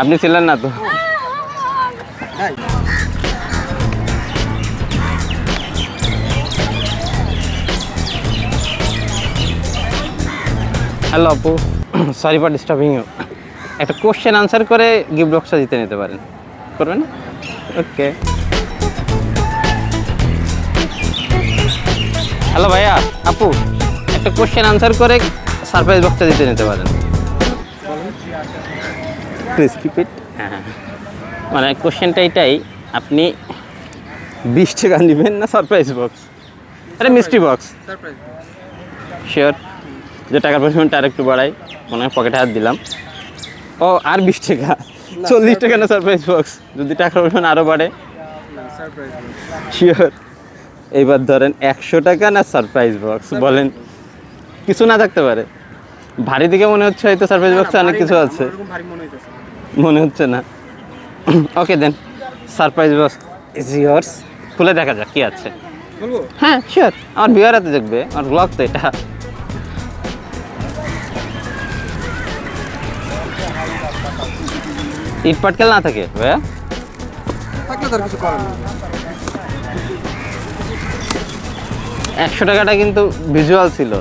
আপনি ছিলেন না তো? হ্যালো আপু, সরি ফর ডিস্টার্বিং ইউ। একটা কোশ্চেন আনসার করে গিফট বক্সটা জিতে নিতে পারেন, করবেন না? ওকে। হ্যালো ভাইয়া, আপু, একটা কোশ্চেন আনসার করে সারপ্রাইজ বক্সটা জিতে নিতে পারেন। Please keep it. হ্যাঁ, মানে কোশ্চেনটা এটাই, আপনি 20 টাকা নেবেন না সারপ্রাইজ বক্স? আরে মিষ্টি বক্স। শিওর? যে টাকার পরিমাণটা আর একটু বাড়াই, মনে হয় পকেটে হাত দিলাম। ও আর 20 টাকা, 40 টাকা না সারপ্রাইজ বক্স? যদি টাকার পরিমাণ আরও বাড়ে? শিওর? এইবার ধরেন 100 টাকা না সারপ্রাইজ বক্স, বলেন। কিছু না থাকতে পারে, ভারী দিকে মনে হচ্ছে, হয়তো সারপ্রাইজ বক্সে অনেক কিছু আছে। মনে হচ্ছে না? ওকে দেন, সারপ্রাইজ বক্স ইজ ইয়ার্স। খুলে দেখা যাক কি আছে। হ্যাঁ শিওর, আমার ভিউয়ার হাতে দেখবে, আমার ব্লগ তো এটা। ইট পাটকেল না থাকে ভাইয়া? 100 টাকাটা কিন্তু ভিজুয়াল ছিল,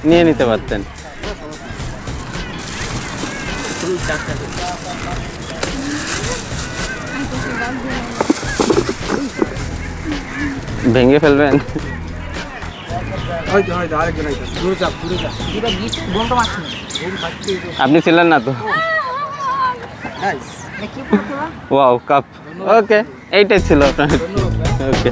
নিয়ে নিতে পারতেন। ভেঙে ফেলবেন? আপনি ছিলেন না তো? Wow, cup. ওকে, এইটাই ছিল আপনার। ওকে।